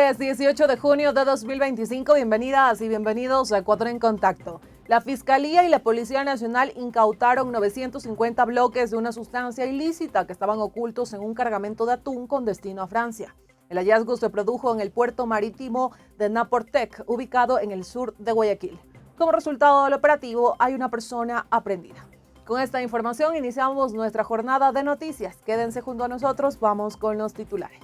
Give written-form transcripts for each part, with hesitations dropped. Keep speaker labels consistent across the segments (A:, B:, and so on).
A: Miércoles 18 de junio de 2025, bienvenidas y bienvenidos a Ecuador en Contacto. La Fiscalía y la Policía Nacional incautaron 950 bloques de una sustancia ilícita que estaban ocultos en un cargamento de atún con destino a Francia. El hallazgo se produjo en el puerto marítimo de Naportec, ubicado en el sur de Guayaquil. Como resultado del operativo, hay una persona aprehendida. Con esta información iniciamos nuestra jornada de noticias. Quédense junto a nosotros, vamos con los titulares.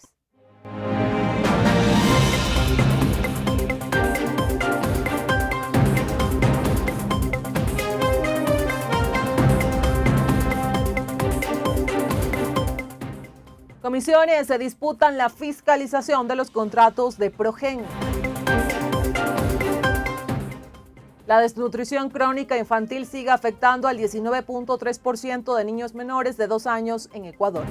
A: Comisiones se disputan la fiscalización de los contratos de Progen. La desnutrición crónica infantil sigue afectando al 19.3% de niños menores de 2 años en Ecuador.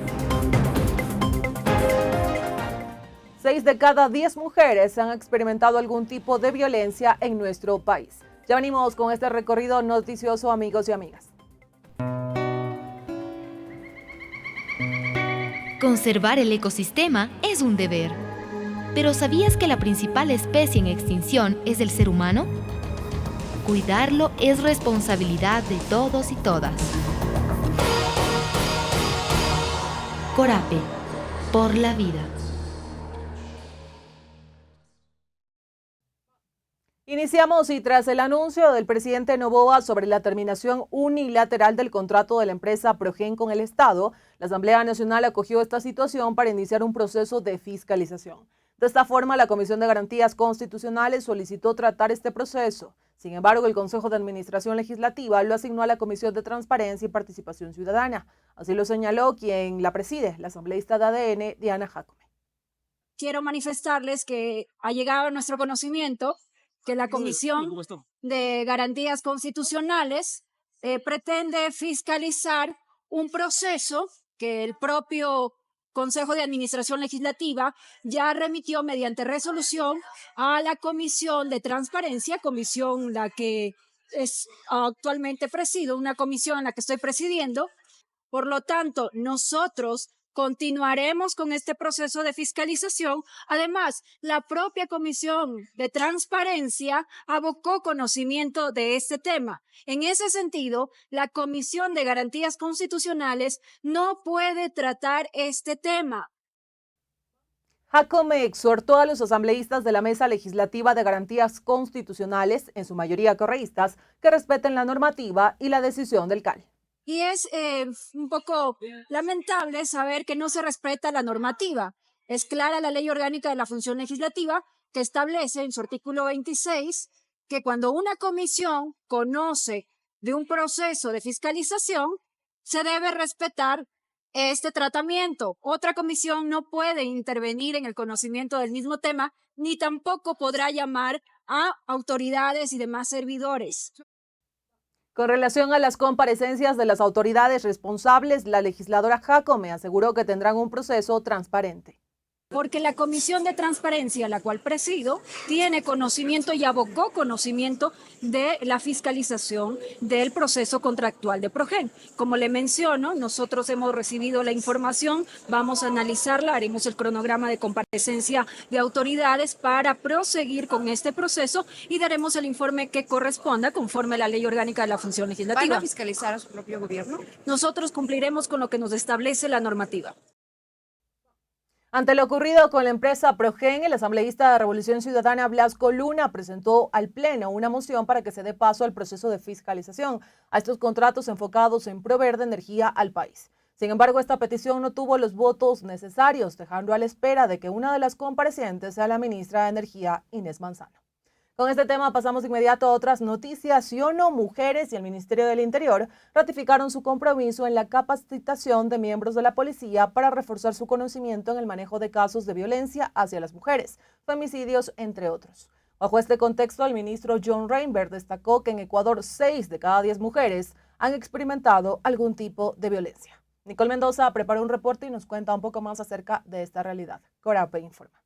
A: 6 de cada 10 mujeres han experimentado algún tipo de violencia en nuestro país. Ya venimos con este recorrido noticioso, amigos y amigas.
B: Conservar el ecosistema es un deber. ¿Pero sabías que la principal especie en extinción es el ser humano? Cuidarlo es responsabilidad de todos y todas. Corape, por la vida.
A: Iniciamos y tras el anuncio del presidente Noboa sobre la terminación unilateral del contrato de la empresa Progen con el Estado, la Asamblea Nacional acogió esta situación para iniciar un proceso de fiscalización. De esta forma, la Comisión de Garantías Constitucionales solicitó tratar este proceso. Sin embargo, el Consejo de Administración Legislativa lo asignó a la Comisión de Transparencia y Participación Ciudadana. Así lo señaló quien la preside, la asambleísta de ADN, Diana Jacome.
C: Quiero manifestarles que ha llegado a nuestro conocimiento que la Comisión de Garantías Constitucionales pretende fiscalizar un proceso que el propio Consejo de Administración Legislativa ya remitió mediante resolución a la Comisión de Transparencia, comisión la que es actualmente presido, una comisión en la que estoy presidiendo. Por lo tanto, nosotros continuaremos con este proceso de fiscalización. Además, la propia Comisión de Transparencia abocó conocimiento de este tema. En ese sentido, la Comisión de Garantías Constitucionales no puede tratar este tema.
A: Jacome exhortó a los asambleístas de la Mesa Legislativa de Garantías Constitucionales, en su mayoría correístas, que respeten la normativa y la decisión del CAL.
C: Y es un poco lamentable saber que no se respeta la normativa. Es clara la Ley Orgánica de la Función Legislativa que establece en su artículo 26 que cuando una comisión conoce de un proceso de fiscalización, se debe respetar este tratamiento. Otra comisión no puede intervenir en el conocimiento del mismo tema, ni tampoco podrá llamar a autoridades y demás servidores.
A: Con relación a las comparecencias de las autoridades responsables, la legisladora Jacome aseguró que tendrán un proceso transparente.
C: Porque la Comisión de Transparencia, la cual presido, tiene conocimiento y abocó conocimiento de la fiscalización del proceso contractual de Progen. Como le menciono, nosotros hemos recibido la información, vamos a analizarla, haremos el cronograma de comparecencia de autoridades para proseguir con este proceso y daremos el informe que corresponda conforme a la Ley Orgánica de la Función Legislativa.
D: ¿Van a fiscalizar a su propio gobierno?
C: Nosotros cumpliremos con lo que nos establece la normativa.
A: Ante lo ocurrido con la empresa Progen, el asambleísta de Revolución Ciudadana Blasco Luna presentó al Pleno una moción para que se dé paso al proceso de fiscalización a estos contratos enfocados en proveer de energía al país. Sin embargo, esta petición no tuvo los votos necesarios, dejando a la espera de que una de las comparecientes sea la ministra de Energía, Inés Manzano. Con este tema pasamos de inmediato a otras noticias. ONU, Mujeres y el Ministerio del Interior ratificaron su compromiso en la capacitación de miembros de la policía para reforzar su conocimiento en el manejo de casos de violencia hacia las mujeres, femicidios, entre otros. Bajo este contexto, el ministro John Reinberg destacó que en Ecuador 6 de cada 10 mujeres han experimentado algún tipo de violencia. Nicole Mendoza preparó un reporte y nos cuenta un poco más acerca de esta realidad. Corape informa.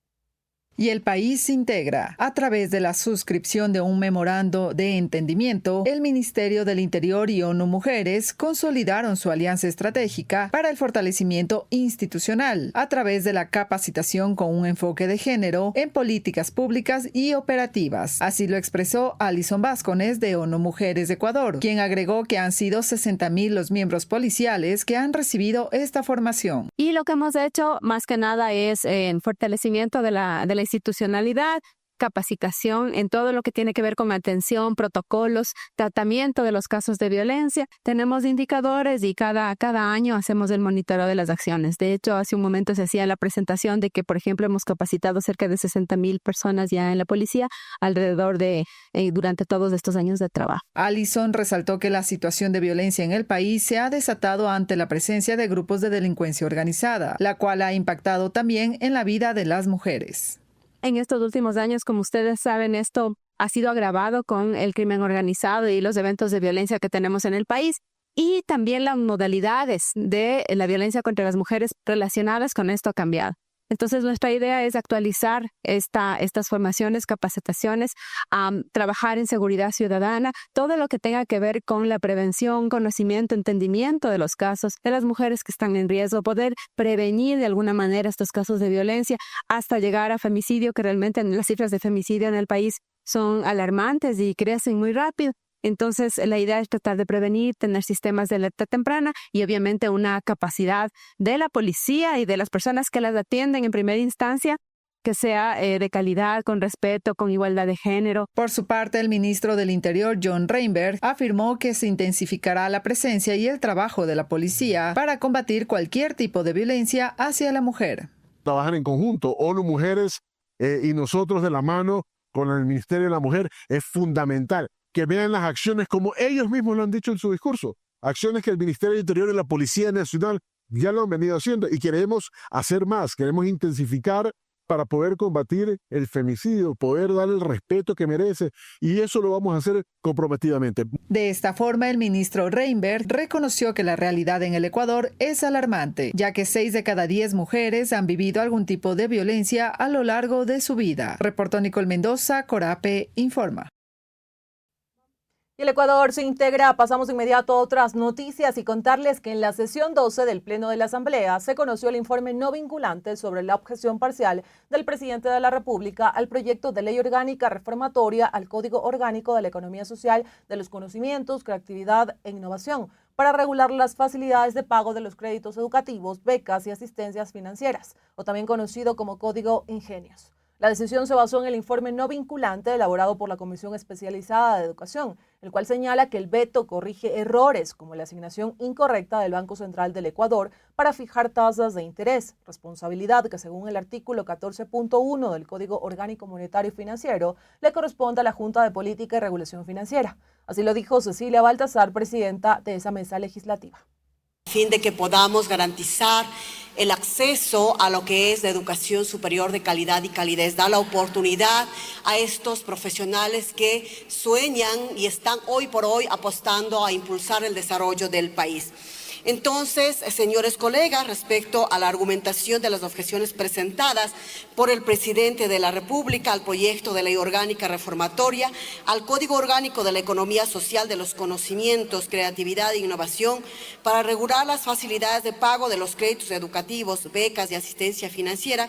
E: Y el país integra. A través de la suscripción de un memorando de entendimiento, el Ministerio del Interior y ONU Mujeres consolidaron su alianza estratégica para el fortalecimiento institucional a través de la capacitación con un enfoque de género en políticas públicas y operativas. Así lo expresó Alison Vázquez de ONU Mujeres Ecuador, quien agregó que han sido 60,000 los miembros policiales que han recibido esta formación.
F: Y lo que hemos hecho más que nada es en fortalecimiento de la institucionalidad, capacitación en todo lo que tiene que ver con atención, protocolos, tratamiento de los casos de violencia. Tenemos indicadores y cada año hacemos el monitoreo de las acciones. De hecho, hace un momento se hacía la presentación de que, por ejemplo, hemos capacitado cerca de 60,000 personas ya en la policía alrededor de durante todos estos años de trabajo.
E: Alison resaltó que la situación de violencia en el país se ha desatado ante la presencia de grupos de delincuencia organizada, la cual ha impactado también en la vida de las mujeres.
F: En estos últimos años, como ustedes saben, esto ha sido agravado con el crimen organizado y los eventos de violencia que tenemos en el país y también las modalidades de la violencia contra las mujeres relacionadas con esto ha cambiado. Entonces, nuestra idea es actualizar estas formaciones, capacitaciones, trabajar en seguridad ciudadana, todo lo que tenga que ver con la prevención, conocimiento, entendimiento de los casos de las mujeres que están en riesgo, poder prevenir de alguna manera estos casos de violencia hasta llegar a femicidio, que realmente las cifras de femicidio en el país son alarmantes y crecen muy rápido. Entonces, la idea es tratar de prevenir, tener sistemas de alerta temprana y obviamente una capacidad de la policía y de las personas que las atienden en primera instancia que sea de calidad, con respeto, con igualdad de género.
E: Por su parte, el ministro del Interior, John Reinberg, afirmó que se intensificará la presencia y el trabajo de la policía para combatir cualquier tipo de violencia hacia la mujer.
G: Trabajar en conjunto, ONU Mujeres y nosotros de la mano con el Ministerio de la Mujer es fundamental. Que vean las acciones como ellos mismos lo han dicho en su discurso. Acciones que el Ministerio del Interior y la Policía Nacional ya lo han venido haciendo y queremos hacer más, queremos intensificar para poder combatir el femicidio, poder dar el respeto que merece y eso lo vamos a hacer comprometidamente.
E: De esta forma, el ministro Reinberg reconoció que la realidad en el Ecuador es alarmante, ya que 6 de cada 10 mujeres han vivido algún tipo de violencia a lo largo de su vida. Reportó Nicole Mendoza, Corape Informa.
A: Y el Ecuador se integra. Pasamos de inmediato a otras noticias y contarles que en la sesión 12 del Pleno de la Asamblea se conoció el informe no vinculante sobre la objeción parcial del presidente de la República al proyecto de ley orgánica reformatoria al Código Orgánico de la Economía Social de los Conocimientos, Creatividad e Innovación para regular las facilidades de pago de los créditos educativos, becas y asistencias financieras, o también conocido como Código Ingenios. La decisión se basó en el informe no vinculante elaborado por la Comisión Especializada de Educación, el cual señala que el veto corrige errores como la asignación incorrecta del Banco Central del Ecuador para fijar tasas de interés, responsabilidad que según el artículo 14.1 del Código Orgánico Monetario y Financiero le corresponde a la Junta de Política y Regulación Financiera. Así lo dijo Cecilia Baltasar, presidenta de esa mesa legislativa.
H: A fin de que podamos garantizar el acceso a lo que es la educación superior de calidad y calidez, da la oportunidad a estos profesionales que sueñan y están hoy por hoy apostando a impulsar el desarrollo del país. Entonces, señores colegas, respecto a la argumentación de las objeciones presentadas por el presidente de la República al proyecto de ley orgánica reformatoria, al Código Orgánico de la Economía Social de los Conocimientos, Creatividad e Innovación, para regular las facilidades de pago de los créditos educativos, becas y asistencia financiera.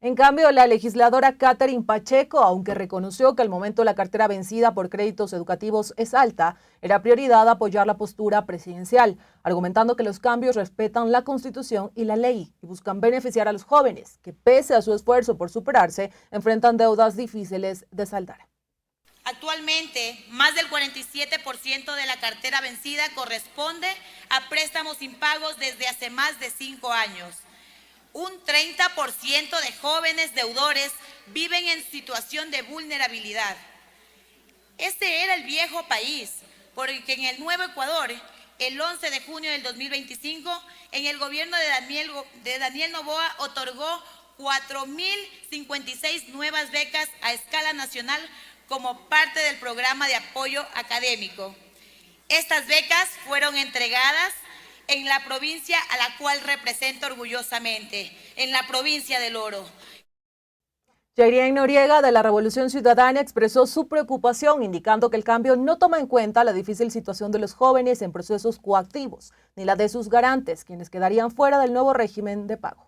A: En cambio, la legisladora Catherine Pacheco, aunque reconoció que al momento la cartera vencida por créditos educativos es alta, era prioridad apoyar la postura presidencial, argumentando que los cambios respetan la Constitución y la ley y buscan beneficiar a los jóvenes, que pese a su esfuerzo por superarse, enfrentan deudas difíciles de saldar.
I: Actualmente, más del 47% de la cartera vencida corresponde a préstamos impagos desde hace más de 5 años. Un 30% de jóvenes deudores viven en situación de vulnerabilidad. Este era el viejo país, porque en el nuevo Ecuador, el 11 de junio del 2025, en el gobierno de Daniel Noboa otorgó 4.056 nuevas becas a escala nacional como parte del programa de apoyo académico. Estas becas fueron entregadas en la provincia a la cual represento orgullosamente, en la provincia del Oro.
A: Yairien Noriega de la Revolución Ciudadana expresó su preocupación, indicando que el cambio no toma en cuenta la difícil situación de los jóvenes en procesos coactivos, ni la de sus garantes, quienes quedarían fuera del nuevo régimen de pago.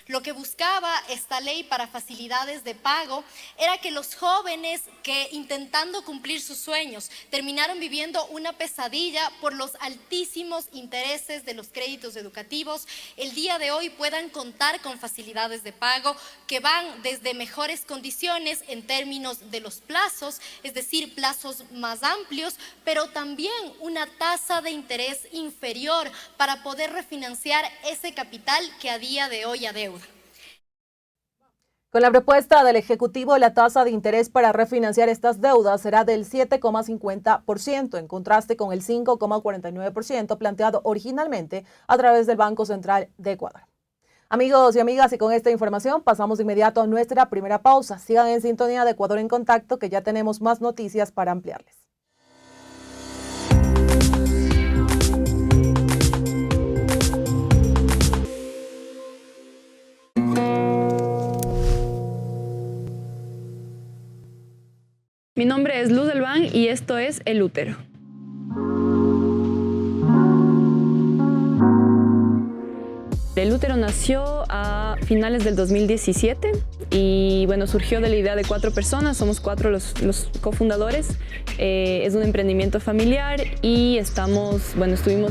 J: Lo que buscaba esta ley para facilidades de pago era que los jóvenes que intentando cumplir sus sueños terminaron viviendo una pesadilla por los altísimos intereses de los créditos educativos, el día de hoy puedan contar con facilidades de pago que van desde mejores condiciones en términos de los plazos, es decir, plazos más amplios, pero también una tasa de interés inferior para poder refinanciar ese capital que a día de hoy adeuda.
A: Con la propuesta del Ejecutivo, la tasa de interés para refinanciar estas deudas será del 7,50%, en contraste con el 5,49% planteado originalmente a través del Banco Central de Ecuador. Amigos y amigas, y con esta información pasamos de inmediato a nuestra primera pausa. Sigan en sintonía de Ecuador en Contacto, que ya tenemos más noticias para ampliarles.
K: Mi nombre es Luz Delván y esto es El Útero. El Útero nació a finales del 2017 y bueno, surgió de la idea de 4 personas, somos 4 los cofundadores. Es un emprendimiento familiar y estuvimos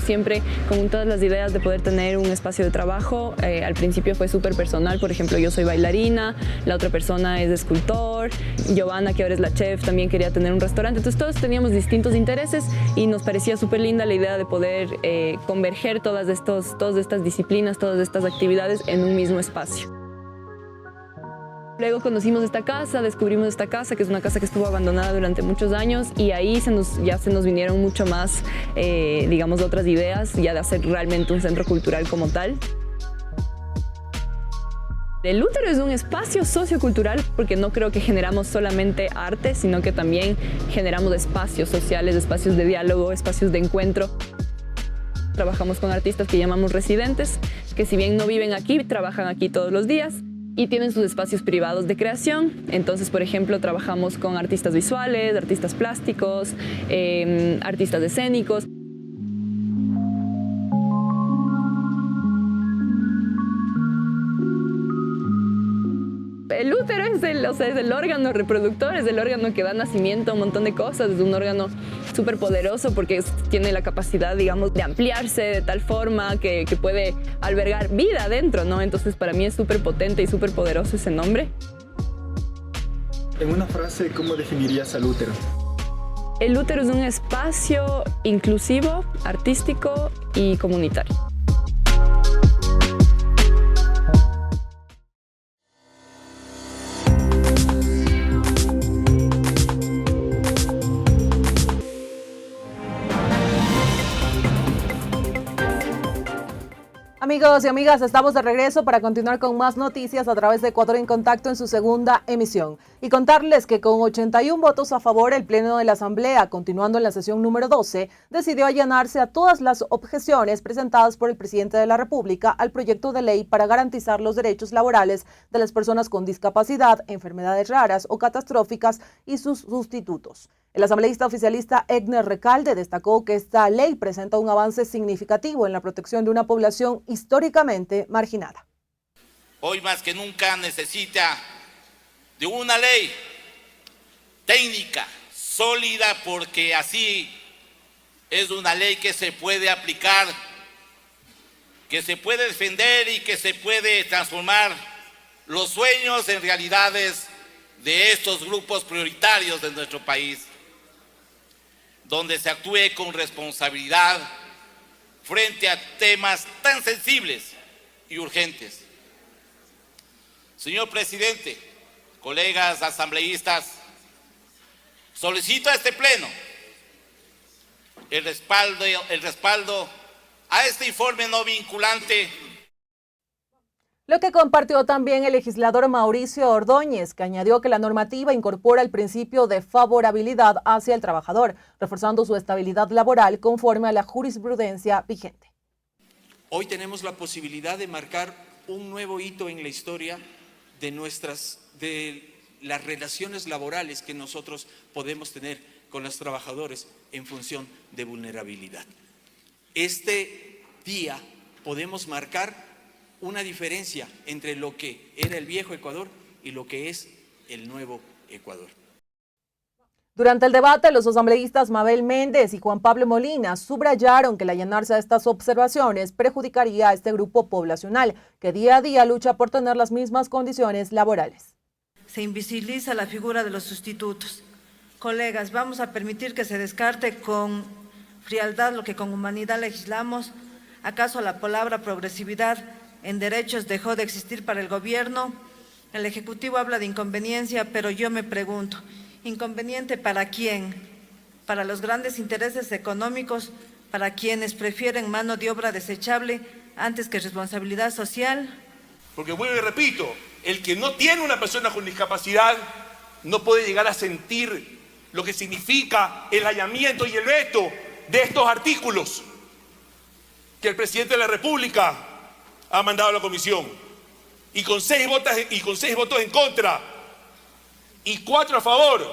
K: siempre con todas las ideas de poder tener un espacio de trabajo. Al principio fue súper personal, por ejemplo, yo soy bailarina, la otra persona es escultor, Giovanna, que ahora es la chef, también quería tener un restaurante. Entonces todos teníamos distintos intereses y nos parecía súper linda la idea de poder converger todas estas disciplinas, todas estas actividades en un mismo espacio. Luego conocimos esta casa, descubrimos esta casa, que es una casa que estuvo abandonada durante muchos años, y ahí ya se nos vinieron mucho más, digamos, otras ideas, ya de hacer realmente un centro cultural como tal. El Útero es un espacio sociocultural porque no creo que generamos solamente arte, sino que también generamos espacios sociales, espacios de diálogo, espacios de encuentro. Trabajamos con artistas que llamamos residentes, que si bien no viven aquí, trabajan aquí todos los días y tienen sus espacios privados de creación. Entonces, por ejemplo, trabajamos con artistas visuales, artistas plásticos, artistas escénicos. El útero es el órgano reproductor, es el órgano que da nacimiento a un montón de cosas, es un órgano súper poderoso porque tiene la capacidad, digamos, de ampliarse de tal forma que puede albergar vida adentro, ¿no? Entonces para mí es súper potente y súper poderoso ese nombre.
L: En una frase, ¿cómo definirías al útero?
K: El útero es un espacio inclusivo, artístico y comunitario.
A: Amigos y amigas, estamos de regreso para continuar con más noticias a través de Ecuador en Contacto en su segunda emisión. Y contarles que con 81 votos a favor, el Pleno de la Asamblea, continuando en la sesión número 12, decidió allanarse a todas las objeciones presentadas por el presidente de la República al proyecto de ley para garantizar los derechos laborales de las personas con discapacidad, enfermedades raras o catastróficas y sus sustitutos. El asambleísta oficialista Egner Recalde destacó que esta ley presenta un avance significativo en la protección de una población históricamente marginada.
M: Hoy más que nunca necesita de una ley técnica, sólida, porque así es una ley que se puede aplicar, que se puede defender y que se puede transformar los sueños en realidades de estos grupos prioritarios de nuestro país, donde se actúe con responsabilidad frente a temas tan sensibles y urgentes. Señor presidente, colegas asambleístas, solicito a este Pleno el respaldo a este informe no vinculante.
A: Lo que compartió también el legislador Mauricio Ordóñez, que añadió que la normativa incorpora el principio de favorabilidad hacia el trabajador, reforzando su estabilidad laboral conforme a la jurisprudencia vigente.
N: Hoy tenemos la posibilidad de marcar un nuevo hito en la historia de nuestras de las relaciones laborales que nosotros podemos tener con los trabajadores en función de vulnerabilidad. Este día podemos marcar una diferencia entre lo que era el viejo Ecuador y lo que es el nuevo Ecuador.
A: Durante el debate, los asambleístas Mabel Méndez y Juan Pablo Molina subrayaron que el allanarse a estas observaciones perjudicaría a este grupo poblacional que día a día lucha por tener las mismas condiciones laborales.
O: Se invisibiliza la figura de los sustitutos. Colegas, vamos a permitir que se descarte con frialdad lo que con humanidad legislamos. ¿Acaso la palabra progresividad en derechos dejó de existir para el gobierno? El Ejecutivo habla de inconveniencia, pero yo me pregunto, ¿inconveniente para quién? ¿Para los grandes intereses económicos? ¿Para quienes prefieren mano de obra desechable antes que responsabilidad social?
P: Porque vuelvo y repito, el que no tiene una persona con discapacidad no puede llegar a sentir lo que significa el allanamiento y el veto de estos artículos que el presidente de la República ha mandado a la comisión. Y con 6 votos en contra y 4 a favor,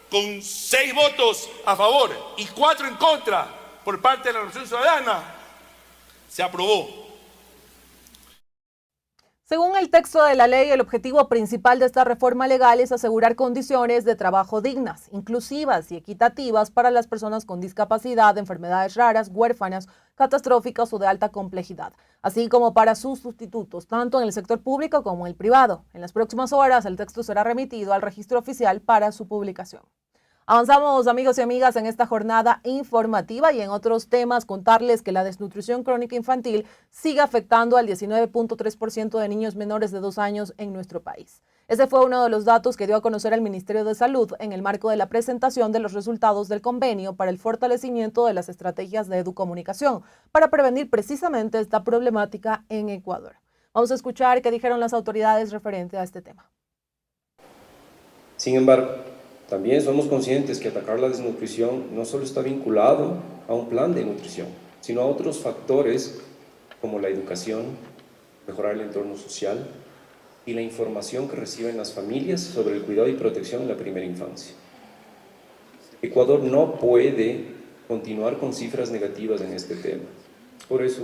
P: con 6 votos a favor y 4 en contra por parte de la Revolución Ciudadana, se aprobó.
A: Según el texto de la ley, el objetivo principal de esta reforma legal es asegurar condiciones de trabajo dignas, inclusivas y equitativas para las personas con discapacidad, enfermedades raras, huérfanas, catastróficas o de alta complejidad, así como para sus sustitutos, tanto en el sector público como en el privado. En las próximas horas, el texto será remitido al registro oficial para su publicación. Avanzamos, amigos y amigas, en esta jornada informativa y en otros temas contarles que la desnutrición crónica infantil sigue afectando al 19.3% de niños menores de 2 años en nuestro país. Ese fue uno de los datos que dio a conocer el Ministerio de Salud en el marco de la presentación de los resultados del convenio para el fortalecimiento de las estrategias de educomunicación para prevenir precisamente esta problemática en Ecuador. Vamos a escuchar qué dijeron las autoridades referente a este tema.
Q: Sin embargo, también somos conscientes que atacar la desnutrición no solo está vinculado a un plan de nutrición, sino a otros factores como la educación, mejorar el entorno social y la información que reciben las familias sobre el cuidado y protección en la primera infancia. Ecuador no puede continuar con cifras negativas en este tema. Por eso,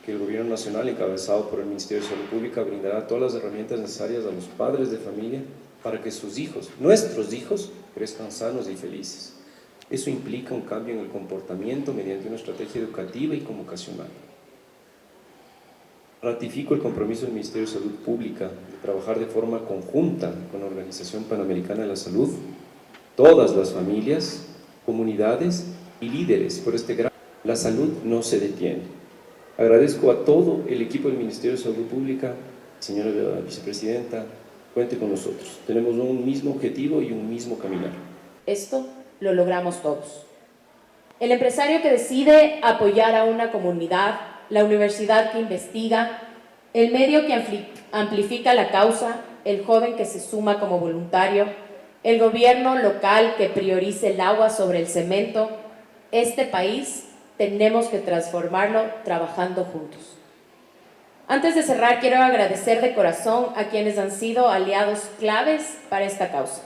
Q: que el Gobierno Nacional, encabezado por el Ministerio de Salud Pública, brindará todas las herramientas necesarias a los padres de familia para que sus hijos, nuestros hijos, crezcan sanos y felices. Eso implica un cambio en el comportamiento mediante una estrategia educativa y comunicacional. Ratifico el compromiso del Ministerio de Salud Pública de trabajar de forma conjunta con la Organización Panamericana de la Salud, todas las familias, comunidades y líderes por este gran... La salud no se detiene. Agradezco a todo el equipo del Ministerio de Salud Pública, señora vicepresidenta, cuente con nosotros. Tenemos un mismo objetivo y un mismo caminar.
R: Esto lo logramos todos. El empresario que decide apoyar a una comunidad, la universidad que investiga, el medio que amplifica la causa, el joven que se suma como voluntario, el gobierno local que priorice el agua sobre el cemento. Este país tenemos que transformarlo trabajando juntos. Antes de cerrar, quiero agradecer de corazón a quienes han sido aliados claves para esta causa.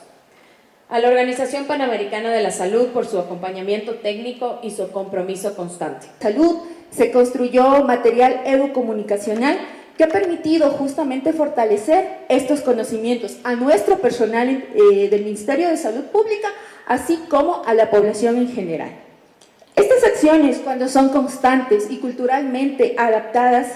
R: A la Organización Panamericana de la Salud por su acompañamiento técnico y su compromiso constante.
S: Salud se construyó material educomunicacional que ha permitido justamente fortalecer estos conocimientos a nuestro personal del Ministerio de Salud Pública, así como a la población en general. Estas acciones, cuando son constantes y culturalmente adaptadas,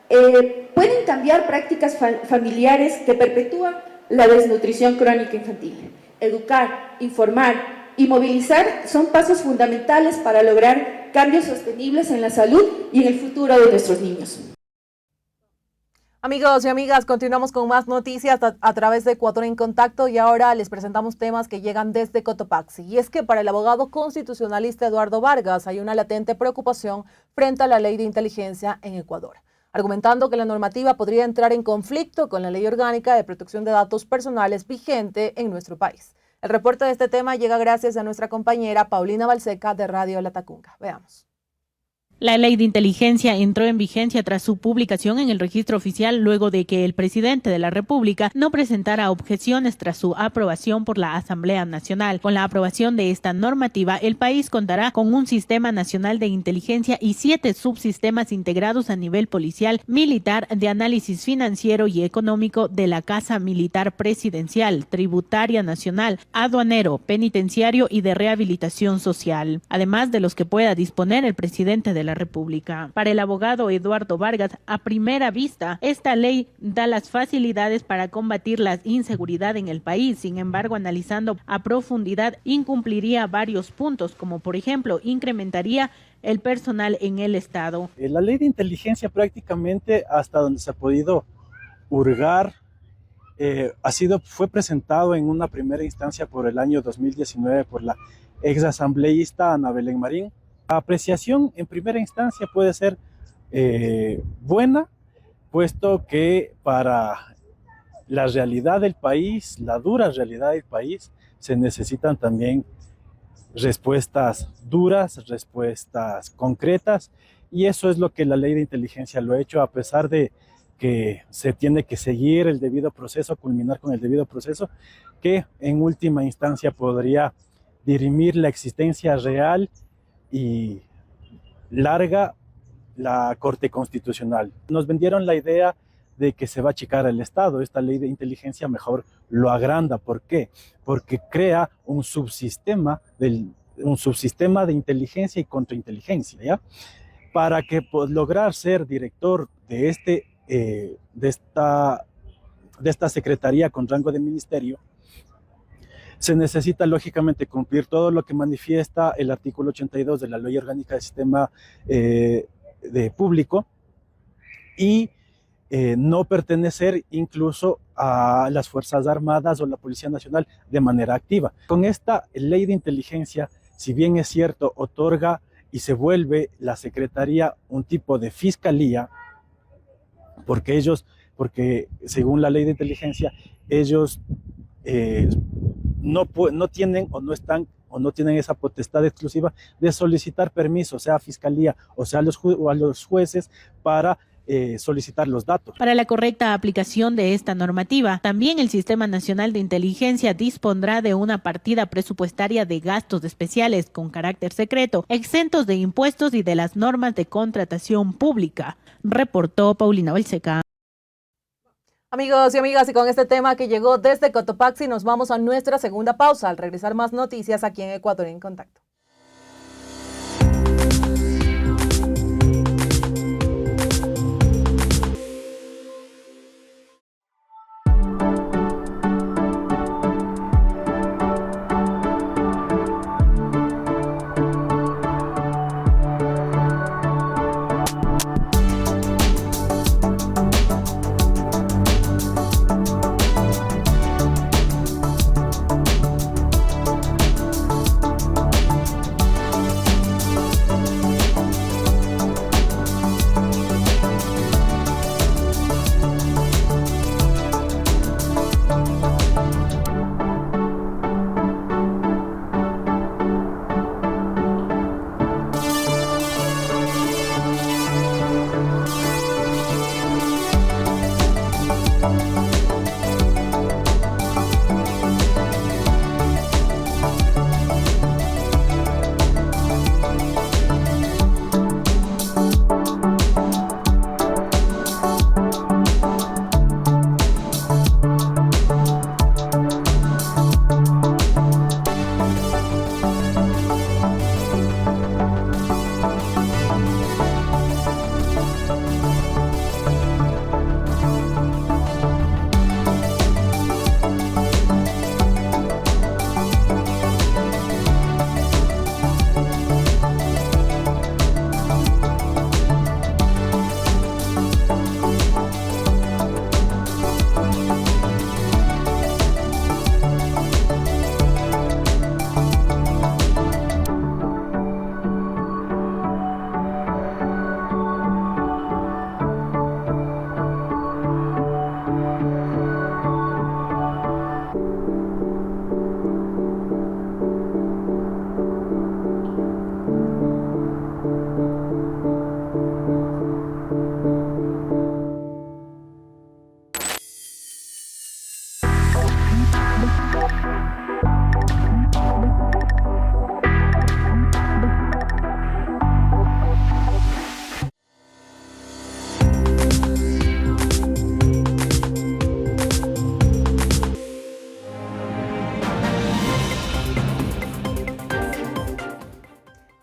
S: pueden cambiar prácticas familiares que perpetúan la desnutrición crónica infantil. Educar, informar y movilizar son pasos fundamentales para lograr cambios sostenibles en la salud y en el futuro de nuestros niños.
A: Amigos y amigas, continuamos con más noticias a través de Ecuador en Contacto y ahora les presentamos temas que llegan desde Cotopaxi. Y es que para el abogado constitucionalista Eduardo Vargas hay una latente preocupación frente a la ley de inteligencia en Ecuador, argumentando que la normativa podría entrar en conflicto con la Ley Orgánica de Protección de Datos Personales vigente en nuestro país. El reporte de este tema llega gracias a nuestra compañera Paulina Balseca de Radio La Tacunga. Veamos.
T: La ley de inteligencia entró en vigencia tras su publicación en el registro oficial luego de que el presidente de la República no presentara objeciones tras su aprobación por la Asamblea Nacional. Con la aprobación de esta normativa, el país contará con un sistema nacional de inteligencia y 7 subsistemas integrados a nivel policial, militar, de análisis financiero y económico, de la Casa Militar Presidencial, tributaria nacional, aduanero, penitenciario y de rehabilitación social, además de los que pueda disponer el presidente de la República. Para el abogado Eduardo Vargas, a primera vista, esta ley da las facilidades para combatir la inseguridad en el país. Sin embargo, analizando a profundidad, incumpliría varios puntos, como por ejemplo, incrementaría el personal en el Estado.
L: La ley de inteligencia prácticamente, hasta donde se ha podido hurgar, fue presentado en una primera instancia por el año 2019 por la exasambleísta Ana Belén Marín. La apreciación en primera instancia puede ser buena, puesto que para la realidad del país, la dura realidad del país, se necesitan también respuestas duras, respuestas concretas, y eso es lo que la ley de inteligencia lo ha hecho, a pesar de que se tiene que seguir el debido proceso, culminar con el debido proceso, que en última instancia podría dirimir la existencia real y larga la Corte Constitucional. Nos vendieron la idea de que se va a achicar el Estado. Esta ley de inteligencia mejor lo agranda. ¿Por qué? Porque crea un subsistema de inteligencia y contrainteligencia, ¿ya? Para que lograr ser director de esta secretaría con rango de ministerio, se necesita lógicamente cumplir todo lo que manifiesta el artículo 82 de la Ley Orgánica del Sistema de Público y no pertenecer incluso a las Fuerzas Armadas o la Policía Nacional de manera activa. Con esta ley de inteligencia, si bien es cierto, otorga y se vuelve la Secretaría un tipo de fiscalía, porque según la ley de inteligencia, ellos no tienen o no tienen esa potestad exclusiva de solicitar permiso, sea a fiscalía o sea a los jueces, para solicitar los datos.
T: Para la correcta aplicación de esta normativa, también el Sistema Nacional de Inteligencia dispondrá de una partida presupuestaria de gastos especiales con carácter secreto, exentos de impuestos y de las normas de contratación pública, reportó Paulina Balseca.
A: Amigos y amigas, y con este tema que llegó desde Cotopaxi, nos vamos a nuestra segunda pausa. Al regresar, más noticias aquí en Ecuador en Contacto.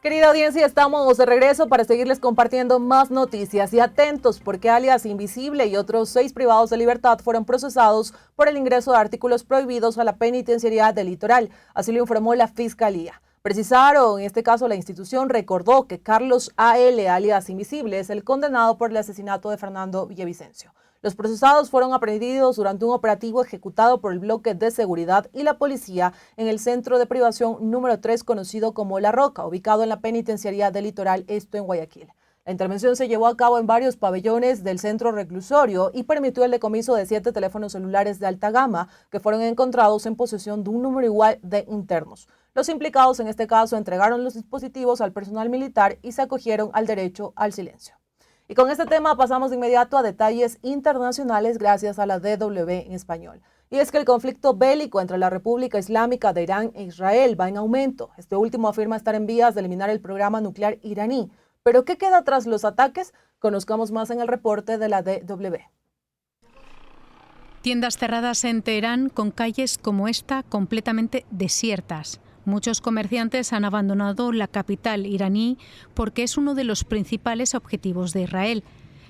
A: Querida audiencia, estamos de regreso para seguirles compartiendo más noticias y atentos porque alias Invisible y otros 6 privados de libertad fueron procesados por el ingreso de artículos prohibidos a la penitenciaría del Litoral, así lo informó la Fiscalía. Precisaron, en este caso la institución recordó que Carlos A.L. alias Invisible es el condenado por el asesinato de Fernando Villavicencio. Los procesados fueron aprehendidos durante un operativo ejecutado por el bloque de seguridad y la policía en el centro de privación número 3 conocido como La Roca, ubicado en la penitenciaría del Litoral, esto en Guayaquil. La intervención se llevó a cabo en varios pabellones del centro reclusorio y permitió el decomiso de 7 teléfonos celulares de alta gama que fueron encontrados en posesión de un número igual de internos. Los implicados en este caso entregaron los dispositivos al personal militar y se acogieron al derecho al silencio. Y con este tema pasamos de inmediato a detalles internacionales gracias a la DW en español. Y es que el conflicto bélico entre la República Islámica de Irán e Israel va en aumento. Este último afirma estar en vías de eliminar el programa nuclear iraní. ¿Pero qué queda tras los ataques? Conozcamos más en el reporte de la DW.
U: Tiendas cerradas en Teherán con calles como esta completamente desiertas. Muchos comerciantes han abandonado la capital iraní porque es uno de los principales objetivos de Israel.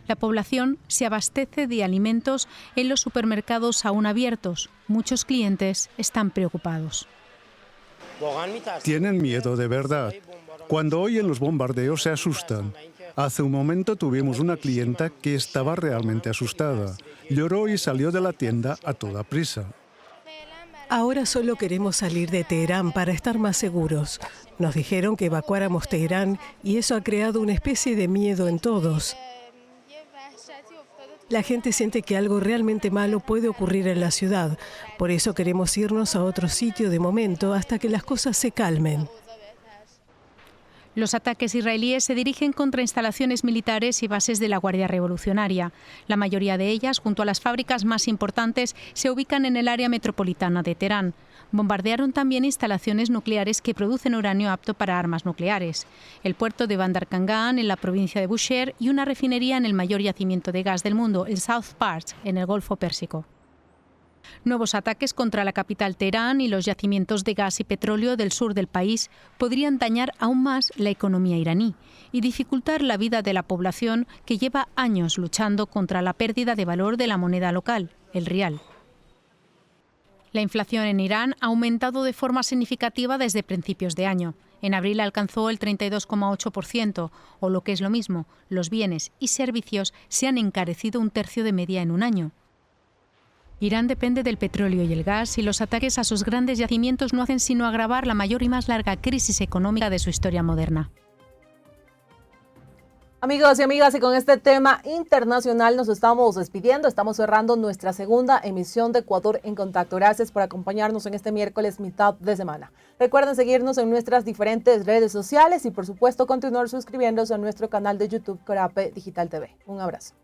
U: La población se abastece de alimentos en los supermercados aún abiertos. Muchos clientes están preocupados.
V: Tienen miedo de verdad. Cuando oyen los bombardeos se asustan. Hace un momento tuvimos una clienta que estaba realmente asustada. Lloró y salió de la tienda a toda prisa.
W: Ahora solo queremos salir de Teherán para estar más seguros. Nos dijeron que evacuáramos Teherán y eso ha creado una especie de miedo en todos. La gente siente que algo realmente malo puede ocurrir en la ciudad. Por eso queremos irnos a otro sitio de momento hasta que las cosas se calmen.
U: Los ataques israelíes se dirigen contra instalaciones militares y bases de la Guardia Revolucionaria. La mayoría de ellas, junto a las fábricas más importantes, se ubican en el área metropolitana de Teherán. Bombardearon también instalaciones nucleares que producen uranio apto para armas nucleares, el puerto de Bandar Kangan en la provincia de Bushehr y una refinería en el mayor yacimiento de gas del mundo, el South Parts, en el Golfo Pérsico. Nuevos ataques contra la capital Teherán y los yacimientos de gas y petróleo del sur del país podrían dañar aún más la economía iraní y dificultar la vida de la población que lleva años luchando contra la pérdida de valor de la moneda local, el rial. La inflación en Irán ha aumentado de forma significativa desde principios de año. En abril alcanzó el 32,8%, o lo que es lo mismo, los bienes y servicios se han encarecido un tercio de media en un año. Irán depende del petróleo y el gas y los ataques a sus grandes yacimientos no hacen sino agravar la mayor y más larga crisis económica de su historia moderna.
A: Amigos y amigas, y con este tema internacional nos estamos despidiendo. Estamos cerrando nuestra segunda emisión de Ecuador en Contacto. Gracias por acompañarnos en este miércoles mitad de semana. Recuerden seguirnos en nuestras diferentes redes sociales y por supuesto continuar suscribiéndose a nuestro canal de YouTube Corape Digital TV. Un abrazo.